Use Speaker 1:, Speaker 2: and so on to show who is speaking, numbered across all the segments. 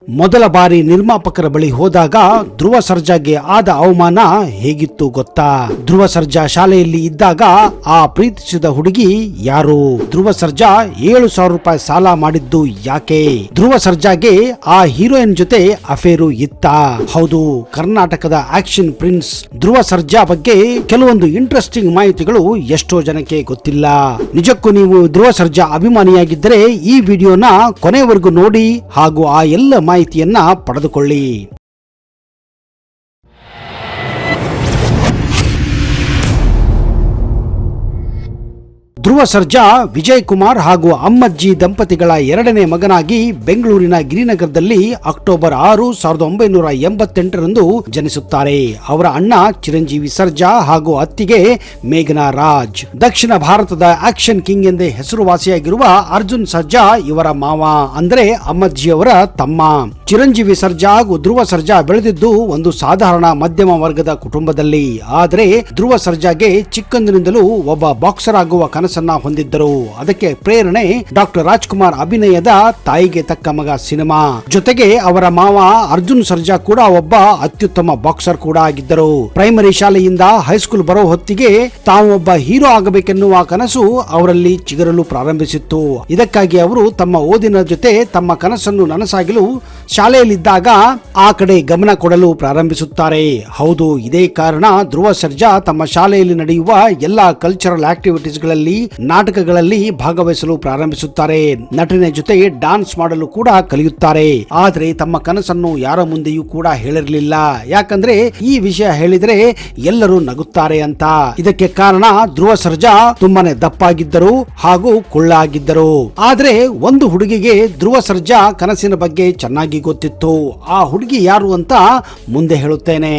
Speaker 1: ಮೊದಲ ಬಾರಿ ನಿರ್ಮಾಪಕರ ಬಳಿ ಹೋದಾಗ ಧ್ರುವ ಸರ್ಜಾಗೆ ಆದ ಅವಮಾನ ಹೇಗಿತ್ತು ಗೊತ್ತಾ? ಧ್ರುವ ಸರ್ಜಾ ಶಾಲೆಯಲ್ಲಿ ಇದ್ದಾಗ ಆ ಪ್ರೀತಿಸಿದ ಹುಡುಗಿ ಯಾರು? ಧ್ರುವ ಸರ್ಜಾ 7,000 ರೂಪಾಯಿ ಸಾಲ ಮಾಡಿದ್ದು ಯಾಕೆ? ಧ್ರುವ ಸರ್ಜಾಗೆ ಆ ಹೀರೋಯಿನ್ ಜೊತೆ ಅಫೇರು ಇತ್ತ? ಹೌದು, ಕರ್ನಾಟಕದ ಆಕ್ಷನ್ ಪ್ರಿನ್ಸ್ ಧ್ರುವ ಸರ್ಜಾ ಬಗ್ಗೆ ಕೆಲವೊಂದು ಇಂಟ್ರೆಸ್ಟಿಂಗ್ ಮಾಹಿತಿಗಳು ಎಷ್ಟೋ ಜನಕ್ಕೆ ಗೊತ್ತಿಲ್ಲ. ನಿಜಕ್ಕೂ ನೀವು ಧ್ರುವ ಸರ್ಜಾ ಅಭಿಮಾನಿಯಾಗಿದ್ದರೆ ಈ ವಿಡಿಯೋನ ಕೊನೆವರೆಗೂ ನೋಡಿ ಹಾಗೂ ಆ ಎಲ್ಲ ಮಾಹಿತಿಯನ್ನ ಪಡೆದುಕೊಳ್ಳಿ. ಧ್ರುವ ಸರ್ಜಾ ವಿಜಯ್ ಕುಮಾರ್ ಹಾಗೂ ಅಮ್ಮಜ್ಜಿ ದಂಪತಿಗಳ ಎರಡನೇ ಮಗನಾಗಿ ಬೆಂಗಳೂರಿನ ಗಿರಿನಗರದಲ್ಲಿ ಅಕ್ಟೋಬರ್ 6, 1988ರಂದು ಜನಿಸುತ್ತಾರೆ. ಅವರ ಅಣ್ಣ ಚಿರಂಜೀವಿ ಸರ್ಜಾ ಹಾಗೂ ಅತ್ತಿಗೆ ಮೇಘನಾ ರಾಜ್. ದಕ್ಷಿಣ ಭಾರತದ ಆಕ್ಷನ್ ಕಿಂಗ್ ಎಂದೇ ಹೆಸರುವಾಸಿಯಾಗಿರುವ ಅರ್ಜುನ್ ಸರ್ಜಾ ಇವರ ಮಾವ, ಅಂದ್ರೆ ಅಮ್ಮಜ್ಜಿಯವರ ತಮ್ಮ. ಚಿರಂಜೀವಿ ಸರ್ಜಾ ಹಾಗೂ ಧ್ರುವ ಸರ್ಜಾ ಬೆಳೆದಿದ್ದು ಒಂದು ಸಾಧಾರಣ ಮಧ್ಯಮ ವರ್ಗದ ಕುಟುಂಬದಲ್ಲಿ. ಆದರೆ ಧ್ರುವ ಸರ್ಜಾಗೆ ಚಿಕ್ಕಂದಿನಿಂದಲೂ ಒಬ್ಬ ಬಾಕ್ಸರ್ ಆಗುವ ಕನಸನ್ನ ಹೊಂದಿದ್ದರು. ಅದಕ್ಕೆ ಪ್ರೇರಣೆ ಡಾಕ್ಟರ್ ರಾಜ್ಕುಮಾರ್ ಅಭಿನಯದ ತಾಯಿಗೆ ತಕ್ಕ ಮಗ ಸಿನಿಮಾ. ಜೊತೆಗೆ ಅವರ ಮಾವ ಅರ್ಜುನ್ ಸರ್ಜಾ ಕೂಡ ಒಬ್ಬ ಅತ್ಯುತ್ತಮ ಬಾಕ್ಸರ್ ಕೂಡ ಆಗಿದ್ದರು. ಪ್ರೈಮರಿ ಶಾಲೆಯಿಂದ ಹೈಸ್ಕೂಲ್ ಬರೋ ಹೊತ್ತಿಗೆ ತಾವು ಒಬ್ಬ ಹೀರೋ ಆಗಬೇಕೆನ್ನುವ ಕನಸು ಅವರಲ್ಲಿ ಚಿಗುರಲು ಪ್ರಾರಂಭಿಸಿತ್ತು. ಇದಕ್ಕಾಗಿ ಅವರು ತಮ್ಮ ಓದಿನ ಜೊತೆ ತಮ್ಮ ಕನಸನ್ನು ನನಸಾಗಲು ಶಾಲೆಯಲ್ಲಿದ್ದಾಗ ಆ ಕಡೆ ಗಮನ ಕೊಡಲು ಪ್ರಾರಂಭಿಸುತ್ತಾರೆ. ಹೌದು, ಇದೇ ಕಾರಣ ಧ್ರುವ ಸರ್ಜಾ ತಮ್ಮ ಶಾಲೆಯಲ್ಲಿ ನಡೆಯುವ ಎಲ್ಲಾ ಕಲ್ಚರಲ್ ಆಕ್ಟಿವಿಟೀಸ್ ಗಳಲ್ಲಿ, ನಾಟಕಗಳಲ್ಲಿ ಭಾಗವಹಿಸಲು ಪ್ರಾರಂಭಿಸುತ್ತಾರೆ. ನಟನೆ ಜೊತೆ ಡಾನ್ಸ್ ಮಾಡಲು ಕೂಡ ಕಲಿಯುತ್ತಾರೆ. ಆದ್ರೆ ತಮ್ಮ ಕನಸನ್ನು ಯಾರ ಮುಂದೆಯೂ ಕೂಡ ಹೇಳಿರಲಿಲ್ಲ. ಯಾಕಂದ್ರೆ ಈ ವಿಷಯ ಹೇಳಿದ್ರೆ ಎಲ್ಲರೂ ನಗುತ್ತಾರೆ ಅಂತ. ಇದಕ್ಕೆ ಕಾರಣ ಧ್ರುವ ಸರ್ಜಾ ತುಂಬಾನೇ ದಪ್ಪಾಗಿದ್ದರು ಹಾಗೂ ಕುಳ್ಳಾಗಿದ್ದರು. ಆದ್ರೆ ಒಂದು ಹುಡುಗಿಗೆ ಧ್ರುವ ಸರ್ಜಾ ಕನಸಿನ ಬಗ್ಗೆ ಚೆನ್ನಾಗಿ ಗೊತ್ತಿತ್ತು. ಆ ಹುಡುಗಿ ಯಾರು ಅಂತ ಮುಂದೆ ಹೇಳುತ್ತೇನೆ.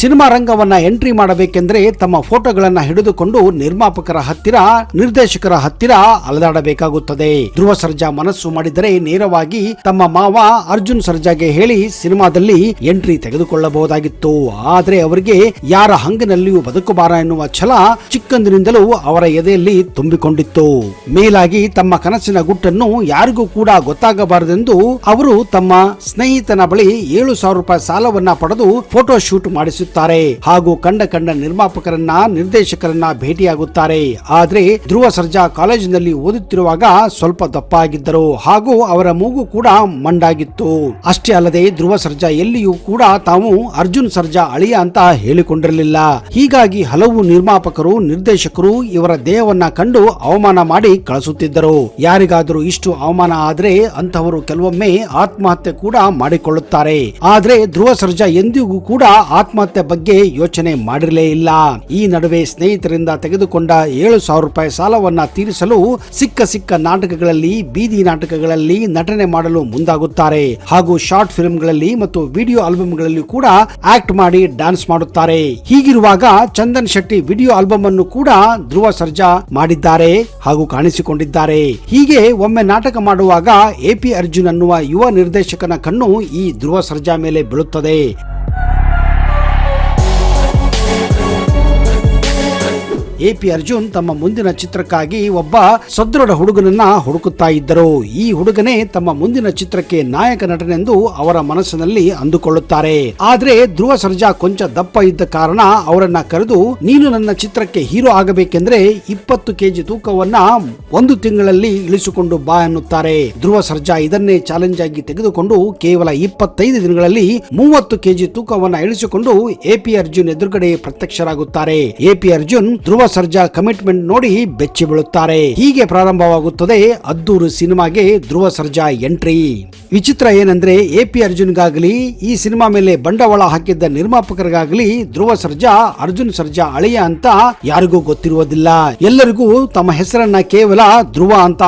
Speaker 1: ಸಿನಿಮಾ ರಂಗವನ್ನ ಎಂಟ್ರಿ ಮಾಡಬೇಕೆಂದ್ರೆ ತಮ್ಮ ಫೋಟೋಗಳನ್ನ ಹಿಡಿದುಕೊಂಡು ನಿರ್ಮಾಪಕರ ಹತ್ತಿರ, ನಿರ್ದೇಶಕರ ಹತ್ತಿರ ಅಲೆದಾಡಬೇಕಾಗುತ್ತದೆ. ಧ್ರುವ ಸರ್ಜಾ ಮನಸ್ಸು ಮಾಡಿದರೆ ನೇರವಾಗಿ ತಮ್ಮ ಮಾವ ಅರ್ಜುನ್ ಸರ್ಜಾಗೆ ಹೇಳಿ ಸಿನಿಮಾದಲ್ಲಿ ಎಂಟ್ರಿ ತೆಗೆದುಕೊಳ್ಳಬಹುದಾಗಿತ್ತು. ಆದ್ರೆ ಅವರಿಗೆ ಯಾರ ಹಂಗಿನಲ್ಲಿಯೂ ಬದುಕಬಾರ ಎನ್ನುವ ಛಲ ಚಿಕ್ಕಂದಿನಿಂದಲೂ ಅವರ ಎದೆಯಲ್ಲಿ ತುಂಬಿಕೊಂಡಿತ್ತು. ಮೇಲಾಗಿ ತಮ್ಮ ಕನಸಿನ ಗುಟ್ಟನ್ನು ಯಾರಿಗೂ ಕೂಡ ಗೊತ್ತಾಗಬಾರದೆಂದು ಅವರು ತಮ್ಮ ಸ್ನೇಹಿತನ ಬಳಿ 7,000 ರೂಪಾಯಿ ಸಾಲವನ್ನ ಪಡೆದು ಫೋಟೋ ಶೂಟ್ ಮಾಡಿಸುತ್ತಾರೆ ಹಾಗೂ ಕಂಡ ನಿರ್ಮಾಪಕರನ್ನ, ನಿರ್ದೇಶಕರನ್ನ ಭೇಟಿಯಾಗುತ್ತಾರೆ. ಆದ್ರೆ ಧ್ರುವ ಸರ್ಜಾ ಕಾಲೇಜಿನಲ್ಲಿ ಓದುತ್ತಿರುವಾಗ ಸ್ವಲ್ಪ ದಪ್ಪ ಆಗಿದ್ದರು ಹಾಗೂ ಅವರ ಮೂಗು ಕೂಡ ಮಂಡಾಗಿತ್ತು. ಅಷ್ಟೇ ಅಲ್ಲದೆ ಧ್ರುವ ಸರ್ಜಾ ಎಲ್ಲಿಯೂ ಕೂಡ ತಾವು ಅರ್ಜುನ್ ಸರ್ಜಾ ಅಳಿಯ ಅಂತ ಹೇಳಿಕೊಂಡಿರಲಿಲ್ಲ. ಹೀಗಾಗಿ ಹಲವು ನಿರ್ಮಾಪಕರು, ನಿರ್ದೇಶಕರು ಇವರ ದೇಹವನ್ನ ಕಂಡು ಅವಮಾನ ಮಾಡಿ ಕಳಿಸುತ್ತಿದ್ದರು. ಯಾರಿಗಾದರೂ ಇಷ್ಟು ಅವಮಾನ ಆದ್ರೆ ಅಂತವರು ಕೆಲವೊಮ್ಮೆ ಆತ್ಮಹತ್ಯೆ ಕೂಡ ಮಾಡಿಕೊಳ್ಳುತ್ತಾರೆ. ಆದ್ರೆ ಧ್ರುವ ಸರ್ಜಾ ಎಂದಿಗೂ ಕೂಡ ಆತ್ಮಹತ್ಯೆ ಬಗ್ಗೆ ಯೋಚನೆ ಮಾಡಿರಲೇ ಇಲ್ಲ. ಈ ನಡುವೆ ಸ್ನೇಹಿತರಿಂದ ತೆಗೆದುಕೊಂಡ 7,000 ರೂಪಾಯಿ ಸಾಲವನ್ನ ತೀರಿಸಲು ಸಿಕ್ಕ ನಾಟಕಗಳಲ್ಲಿ, ಬೀದಿ ನಾಟಕಗಳಲ್ಲಿ ನಟನೆ ಮಾಡಲು ಮುಂದಾಗುತ್ತಾರೆ ಹಾಗೂ ಶಾರ್ಟ್ ಫಿಲ್ಮ್ಗಳಲ್ಲಿ ಮತ್ತು ವಿಡಿಯೋ ಆಲ್ಬಮ್ಗಳಲ್ಲಿ ಕೂಡ ಆಕ್ಟ್ ಮಾಡಿ ಡ್ಯಾನ್ಸ್ ಮಾಡುತ್ತಾರೆ. ಹೀಗಿರುವಾಗ ಚಂದನ್ ಶೆಟ್ಟಿ ವಿಡಿಯೋ ಆಲ್ಬಮ್ ಅನ್ನು ಕೂಡ ಧ್ರುವ ಸರ್ಜಾ ಮಾಡಿದ್ದಾರೆ ಹಾಗೂ ಕಾಣಿಸಿಕೊಂಡಿದ್ದಾರೆ. ಹೀಗೆ ಒಮ್ಮೆ ನಾಟಕ ಮಾಡುವಾಗ AP ಅರ್ಜುನ್ ಅನ್ನುವ ಯುವ ನಿರ್ದೇಶಕನ ಕಣ್ಣು ಈ ಧ್ರುವ ಸರ್ಜಾ ಮೇಲೆ ಬೀಳುತ್ತದೆ. AP ಅರ್ಜುನ್ ತಮ್ಮ ಮುಂದಿನ ಚಿತ್ರಕ್ಕಾಗಿ ಒಬ್ಬ ಸದೃಢ ಹುಡುಗನನ್ನ ಹುಡುಕುತ್ತಾ ಇದ್ದರು. ಈ ಹುಡುಗನೇ ತಮ್ಮ ಮುಂದಿನ ಚಿತ್ರಕ್ಕೆ ನಾಯಕ ನಟನೆಂದು ಅವರ ಮನಸ್ಸಿನಲ್ಲಿ ಅಂದುಕೊಳ್ಳುತ್ತಾರೆ. ಆದ್ರೆ ಧ್ರುವ ಸರ್ಜಾ ಕೊಂಚ ದಪ್ಪ ಇದ್ದ ಕಾರಣ ಅವರನ್ನ ಕರೆದು, ನೀನು ನನ್ನ ಚಿತ್ರಕ್ಕೆ ಹೀರೋ ಆಗಬೇಕೆಂದ್ರೆ 20 kg ತೂಕವನ್ನ 1 ತಿಂಗಳಲ್ಲಿ ಇಳಿಸಿಕೊಂಡು ಬಾ ಎನ್ನುತ್ತಾರೆ. ಧ್ರುವ ಸರ್ಜಾ ಇದನ್ನೇ ಚಾಲೆಂಜ್ ಆಗಿ ತೆಗೆದುಕೊಂಡು ಕೇವಲ 25 ದಿನಗಳಲ್ಲಿ 30 kg ತೂಕವನ್ನ ಇಳಿಸಿಕೊಂಡು AP ಅರ್ಜುನ್ ಎದುರುಗಡೆ ಪ್ರತ್ಯಕ್ಷರಾಗುತ್ತಾರೆ. AP ಅರ್ಜುನ್ ಧ್ರುವ ಸರ್ಜಾ ಕಮಿಟ್ಮೆಂಟ್ ನೋಡಿ ಬೆಚ್ಚಿ ಬೀಳುತ್ತಾರೆ. ಹೀಗೆ ಪ್ರಾರಂಭವಾಗುತ್ತದೆ ಅದ್ದೂರು ಸಿನಿಮಾಗೆ ಧ್ರುವ ಸರ್ಜಾ ಎಂಟ್ರಿ. ವಿಚಿತ್ರ ಏನಂದ್ರೆ AP ಅರ್ಜುನ್ಗಾಗಲಿ, ಈ ಸಿನಿಮಾ ಮೇಲೆ ಬಂಡವಾಳ ಹಾಕಿದ್ದ ನಿರ್ಮಾಪಕರಿಗಾಗಲಿ ಧ್ರುವ ಸರ್ಜಾ ಅರ್ಜುನ್ ಸರ್ಜಾ ಅಳಿಯ ಅಂತ ಯಾರಿಗೂ ಗೊತ್ತಿರುವುದಿಲ್ಲ. ಎಲ್ಲರಿಗೂ ತಮ್ಮ ಹೆಸರನ್ನ ಕೇವಲ ಧ್ರುವ ಅಂತ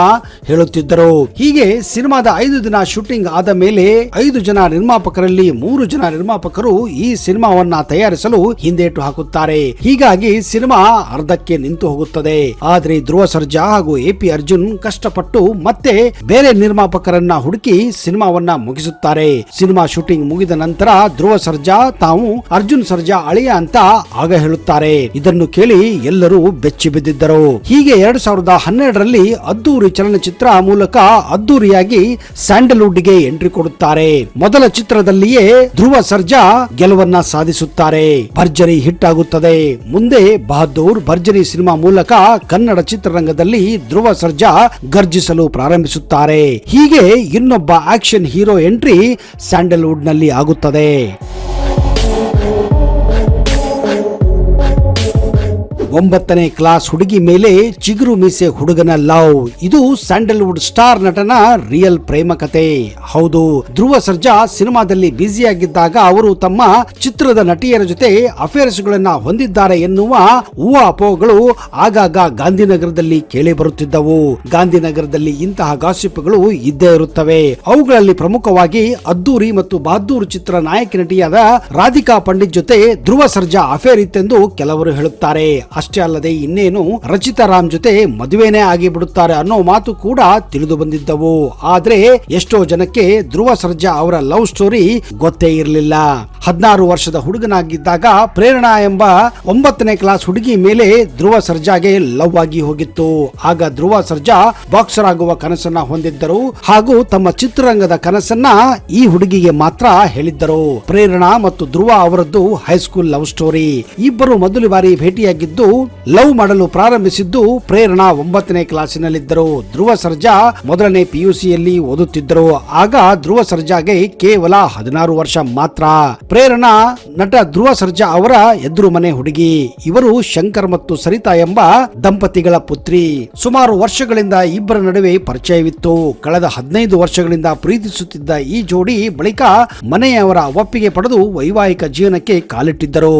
Speaker 1: ಹೇಳುತ್ತಿದ್ದರು. ಹೀಗೆ ಸಿನಿಮಾದ 5 ದಿನ ಶೂಟಿಂಗ್ ಆದ ಮೇಲೆ 5 ಜನ ನಿರ್ಮಾಪಕರಲ್ಲಿ 3 ಜನ ನಿರ್ಮಾಪಕರು ಈ ಸಿನಿಮಾವನ್ನ ತಯಾರಿಸಲು ಹಿಂದೇಟು ಹಾಕುತ್ತಾರೆ. ಹೀಗಾಗಿ ಸಿನಿಮಾ ಅರ್ಧ ಅರ್ಧಕ್ಕೆ ನಿಂತು ಹೋಗುತ್ತದೆ. ಆದ್ರೆ ಧ್ರುವ ಸರ್ಜಾ ಹಾಗೂ ಎಪಿ ಅರ್ಜುನ್ ಕಷ್ಟಪಟ್ಟು ಮತ್ತೆ ಬೇರೆ ನಿರ್ಮಾಪಕರನ್ನ ಹುಡುಕಿ ಸಿನಿಮಾವನ್ನ ಮುಗಿಸುತ್ತಾರೆ. ಸಿನಿಮಾ ಶೂಟಿಂಗ್ ಮುಗಿದ ನಂತರ ಧ್ರುವ ಸರ್ಜಾ ತಾವು ಅರ್ಜುನ್ ಸರ್ಜಾ ಅಳಿಯ ಅಂತ ಆಗ ಹೇಳುತ್ತಾರೆ. ಇದನ್ನು ಕೇಳಿ ಎಲ್ಲರೂ ಬೆಚ್ಚಿ ಬಿದ್ದಿದ್ದರು. ಹೀಗೆ 2012ರಲ್ಲಿ ಅದ್ದೂರಿ ಚಲನಚಿತ್ರ ಮೂಲಕ ಅದ್ದೂರಿಯಾಗಿ ಸ್ಯಾಂಡಲ್ವುಡ್ ಗೆ ಎಂಟ್ರಿ ಕೊಡುತ್ತಾರೆ. ಮೊದಲ ಚಿತ್ರದಲ್ಲಿಯೇ ಧ್ರುವ ಸರ್ಜಾ ಗೆಲುವನ್ನ ಸಾಧಿಸುತ್ತಾರೆ. ಭರ್ಜರಿ ಹಿಟ್ ಆಗುತ್ತದೆ. ಮುಂದೆ ಬಹದ್ದೂರ್, ಭರ್ಜರಿ ಸಿನಿಮಾ ಮೂಲಕ ಕನ್ನಡ ಚಿತ್ರರಂಗದಲ್ಲಿ ಧ್ರುವ ಸರ್ಜಾ ಗರ್ಜಿಸಲು ಪ್ರಾರಂಭಿಸುತ್ತಾರೆ. ಹೀಗೆ ಇನ್ನೊಬ್ಬ ಆಕ್ಷನ್ ಹೀರೋ ಎಂಟ್ರಿ ಸ್ಯಾಂಡಲ್ವುಡ್ ನಲ್ಲಿ ಆಗುತ್ತದೆ. 9ನೇ ಕ್ಲಾಸ್ ಹುಡುಗಿ ಮೇಲೆ ಚಿಗುರು ಮೀಸೆ ಹುಡುಗನ ಲವ್. ಇದು ಸ್ಯಾಂಡಲ್ವುಡ್ ಸ್ಟಾರ್ ನಟನ ರಿಯಲ್ ಪ್ರೇಮ ಕಥೆ. ಹೌದು, ಧ್ರುವ ಸರ್ಜಾ ಸಿನಿಮಾದಲ್ಲಿ ಬ್ಯುಸಿಯಾಗಿದ್ದಾಗ ಅವರು ತಮ್ಮ ಚಿತ್ರದ ನಟಿಯರ ಜೊತೆ ಅಫೇರ್ಸ್ ಗಳನ್ನ ಹೊಂದಿದ್ದಾರೆ ಎನ್ನುವ ಊಹಾಪೋಹಗಳು ಆಗಾಗ ಗಾಂಧಿನಗರದಲ್ಲಿ ಕೇಳಿ ಬರುತ್ತಿದ್ದವು. ಗಾಂಧಿನಗರದಲ್ಲಿ ಇಂತಹ ಗಾಸಿಪ್ಗಳು ಇದ್ದೇ ಇರುತ್ತವೆ. ಅವುಗಳಲ್ಲಿ ಪ್ರಮುಖವಾಗಿ ಅದ್ದೂರಿ ಮತ್ತು ಬಹದ್ದೂರ್ ಚಿತ್ರ ನಾಯಕಿ ನಟಿಯಾದ ರಾಧಿಕಾ ಪಂಡಿತ್ ಜೊತೆ ಧ್ರುವ ಸರ್ಜಾ ಅಫೇರ್ ಇತ್ತೆಂದು ಕೆಲವರು ಹೇಳುತ್ತಾರೆ. ಅಷ್ಟೇ ಅಲ್ಲದೆ ಇನ್ನೇನು ರಚಿತಾ ರಾಮ್ ಜೊತೆ ಮದುವೆನೇ ಆಗಿ ಬಿಡುತ್ತಾರೆ ಅನ್ನೋ ಮಾತು ಕೂಡ ತಿಳಿದು ಬಂದಿದ್ದವು. ಆದ್ರೆ ಎಷ್ಟೋ ಜನಕ್ಕೆ ಧ್ರುವ ಸರ್ಜಾ ಅವರ ಲವ್ ಸ್ಟೋರಿ ಗೊತ್ತೇ ಇರಲಿಲ್ಲ. 16 ವರ್ಷದ ಹುಡುಗನಾಗಿದ್ದಾಗ ಪ್ರೇರಣಾ ಎಂಬ 9ನೇ ಕ್ಲಾಸ್ ಹುಡುಗಿ ಮೇಲೆ ಧ್ರುವ ಸರ್ಜಾಗೆ ಲವ್ ಆಗಿ ಹೋಗಿತ್ತು. ಆಗ ಧ್ರುವ ಸರ್ಜಾ ಬಾಕ್ಸರ್ ಆಗುವ ಕನಸನ್ನ ಹೊಂದಿದ್ದರು ಹಾಗೂ ತಮ್ಮ ಚಿತ್ರರಂಗದ ಕನಸನ್ನ ಈ ಹುಡುಗಿಗೆ ಮಾತ್ರ ಹೇಳಿದ್ದರು. ಪ್ರೇರಣಾ ಮತ್ತು ಧ್ರುವ ಅವರದ್ದು ಹೈಸ್ಕೂಲ್ ಲವ್ ಸ್ಟೋರಿ. ಇಬ್ಬರು ಮೊದಲ ಬಾರಿ ಭೇಟಿಯಾಗಿದ್ದು ಲವ್ ಮಾಡಲು ಪ್ರಾರಂಭಿಸಿದ್ದು ಪ್ರೇರಣಾ 9ನೇ ಕ್ಲಾಸಿನಲ್ಲಿದ್ದರು. ಧ್ರುವ ಸರ್ಜಾ ಮೊದಲನೇ ಪಿಯುಸಿಯಲ್ಲಿ ಓದುತ್ತಿದ್ದರು. ಆಗ ಧ್ರುವ ಸರ್ಜಾಗೆ ಕೇವಲ 16 ವರ್ಷ ಮಾತ್ರ. ಪ್ರೇರಣಾ ನಟ ಧ್ರುವ ಸರ್ಜಾ ಅವರ ಎದುರು ಮನೆ ಹುಡುಗಿ. ಇವರು ಶಂಕರ್ ಮತ್ತು ಸರಿತಾ ಎಂಬ ದಂಪತಿಗಳ ಪುತ್ರಿ. ಸುಮಾರು ವರ್ಷಗಳಿಂದ ಇಬ್ಬರ ನಡುವೆ ಪರಿಚಯವಿತ್ತು. ಕಳೆದ 15 ವರ್ಷಗಳಿಂದ ಪ್ರೀತಿಸುತ್ತಿದ್ದ ಈ ಜೋಡಿ ಬಳಿಕ ಮನೆಯವರ ಒಪ್ಪಿಗೆ ಪಡೆದು ವೈವಾಹಿಕ ಜೀವನಕ್ಕೆ ಕಾಲಿಟ್ಟಿದ್ದರು.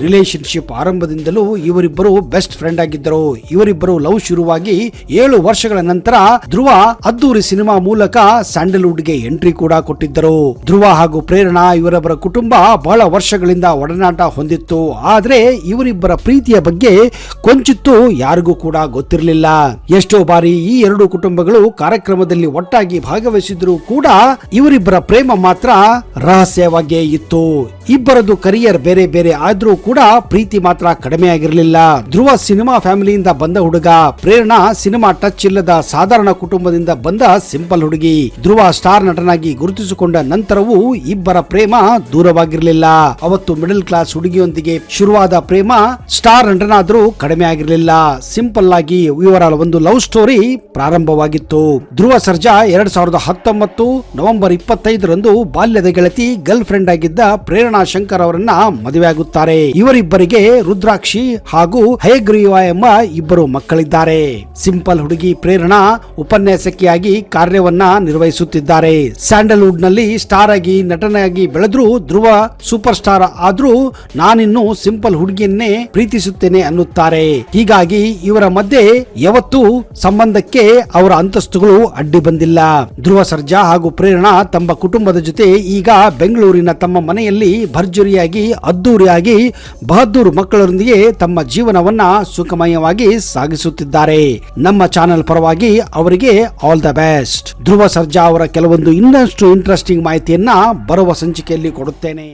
Speaker 1: ರಿಲೇಶನ್ಶಿಪ್ ಆರಂಭದಿಂದಲೂ ಇವರಿಬ್ಬರು ಬೆಸ್ಟ್ ಫ್ರೆಂಡ್ ಆಗಿದ್ದರು. ಇವರಿಬ್ಬರು ಲವ್ ಶುರುವಾಗಿ 7 ವರ್ಷಗಳ ನಂತರ ಧ್ರುವ ಅದ್ದೂರಿ ಸಿನಿಮಾ ಮೂಲಕ ಸ್ಯಾಂಡಲ್ವುಡ್ ಗೆ ಎಂಟ್ರಿ ಕೂಡ ಕೊಟ್ಟಿದ್ದರು. ಧ್ರುವ ಹಾಗೂ ಪ್ರೇರಣಾ ಇವರೊಬ್ಬರ ಕುಟುಂಬ ಬಹಳ ವರ್ಷಗಳಿಂದ ಒಡನಾಟ ಹೊಂದಿತ್ತು. ಆದ್ರೆ ಇವರಿಬ್ಬರ ಪ್ರೀತಿಯ ಬಗ್ಗೆ ಕೊಂಚಿತ್ತು ಯಾರಿಗೂ ಕೂಡ ಗೊತ್ತಿರಲಿಲ್ಲ. ಎಷ್ಟೋ ಬಾರಿ ಈ ಎರಡು ಕುಟುಂಬಗಳು ಕಾರ್ಯಕ್ರಮದಲ್ಲಿ ಒಟ್ಟಾಗಿ ಭಾಗವಹಿಸಿದ್ರು ಕೂಡ ಇವರಿಬ್ಬರ ಪ್ರೇಮ ಮಾತ್ರ ರಹಸ್ಯವಾಗಿಯೇ ಇತ್ತು. ಇಬ್ಬರದು ಕರಿಯರ್ ಬೇರೆ ಬೇರೆ ಆದ್ರೂ ಕೂಡ ಪ್ರೀತಿ ಮಾತ್ರ ಕಡಿಮೆ ಆಗಿರಲಿಲ್ಲ. ಧ್ರುವ ಸಿನಿಮಾ ಫ್ಯಾಮಿಲಿಯಿಂದ ಬಂದ ಹುಡುಗ, ಪ್ರೇರಣಾ ಸಿನಿಮಾ ಟಚ್ ಇಲ್ಲದ ಸಾಧಾರಣ ಕುಟುಂಬದಿಂದ ಬಂದ ಸಿಂಪಲ್ ಹುಡುಗಿ. ಧ್ರುವ ಸ್ಟಾರ್ ನಟನಾಗಿ ಗುರುತಿಸಿಕೊಂಡ ನಂತರವೂ ಇಬ್ಬರ ಪ್ರೇಮ ದೂರವಾಗಿರಲಿಲ್ಲ. ಅವತ್ತು ಮಿಡಲ್ ಕ್ಲಾಸ್ ಹುಡುಗಿಯೊಂದಿಗೆ ಶುರುವಾದ ಪ್ರೇಮ ಸ್ಟಾರ್ ನಟನಾದ್ರೂ ಕಡಿಮೆ ಆಗಿರಲಿಲ್ಲ. ಸಿಂಪಲ್ ಆಗಿ ಇವರ ಒಂದು love story ಪ್ರಾರಂಭವಾಗಿತ್ತು. Dhruva Sarja 2019 November 25ರಂದು ಬಾಲ್ಯದ ಗೆಳತಿ ಗರ್ಲ್ ಫ್ರೆಂಡ್ ಆಗಿದ್ದ ಪ್ರೇರಣಾ ಶಂಕರ್ ಅವರನ್ನ ಮದುವೆಯಾಗುತ್ತಾರೆ. ಇವರಿಬ್ಬರಿಗೆ ರುದ್ರಾಕ್ಷಿ ಹಾಗೂ ಹಯಗ್ರೀವ ಎಂಬ ಇಬ್ಬರು ಮಕ್ಕಳಿದ್ದಾರೆ. ಸಿಂಪಲ್ ಹುಡುಗಿ ಪ್ರೇರಣಾ ಉಪನ್ಯಾಸಕಿಯಾಗಿ ಕಾರ್ಯವನ್ನ ನಿರ್ವಹಿಸುತ್ತಿದ್ದಾರೆ. ಸ್ಯಾಂಡಲ್ವುಡ್ ನಲ್ಲಿ ಸ್ಟಾರ್ ಆಗಿ ನಟನಾಗಿ ಬೆಳೆದ್ರು ಧ್ರುವ ಸೂಪರ್ ಸ್ಟಾರ್ ಆದ್ರೂ ನಾನಿನ್ನು ಸಿಂಪಲ್ ಹುಡುಗಿಯನ್ನೇ ಪ್ರೀತಿಸುತ್ತೇನೆ ಅನ್ನುತ್ತಾರೆ. ಹೀಗಾಗಿ ಇವರ ಮಧ್ಯೆ ಯಾವತ್ತೂ ಸಂಬಂಧಕ್ಕೆ ಅವರ ಅಂತಸ್ತುಗಳು ಅಡ್ಡಿ ಬಂದಿಲ್ಲ. ಧ್ರುವ ಸರ್ಜಾ ಹಾಗೂ ಪ್ರೇರಣಾ ತಮ್ಮ ಕುಟುಂಬದ ಜೊತೆ ಈಗ ಬೆಂಗಳೂರಿನ ತಮ್ಮ ಮನೆಯಲ್ಲಿ ಭರ್ಜರಿಯಾಗಿ ಅದ್ದೂರಿಯಾಗಿ ಬಹದ್ದೂರ್ ಮಕ್ಕಳೊಂದಿಗೆ ತಮ್ಮ ಜೀವನವನ್ನ ಸುಖಮಯವಾಗಿ ಸಾಗಿಸುತ್ತಿದ್ದಾರೆ. ನಮ್ಮ ಚಾನೆಲ್ ಪರವಾಗಿ ಅವರಿಗೆ all the best. Dhruva Sarja ಅವರ ಕೆಲವೊಂದು ಇನ್ನಷ್ಟು ಇಂಟ್ರೆಸ್ಟಿಂಗ್ ಮಾಹಿತಿಯನ್ನ ಬರುವ ಸಂಚಿಕೆಯಲ್ಲಿ ಕೊಡುತ್ತೇನೆ.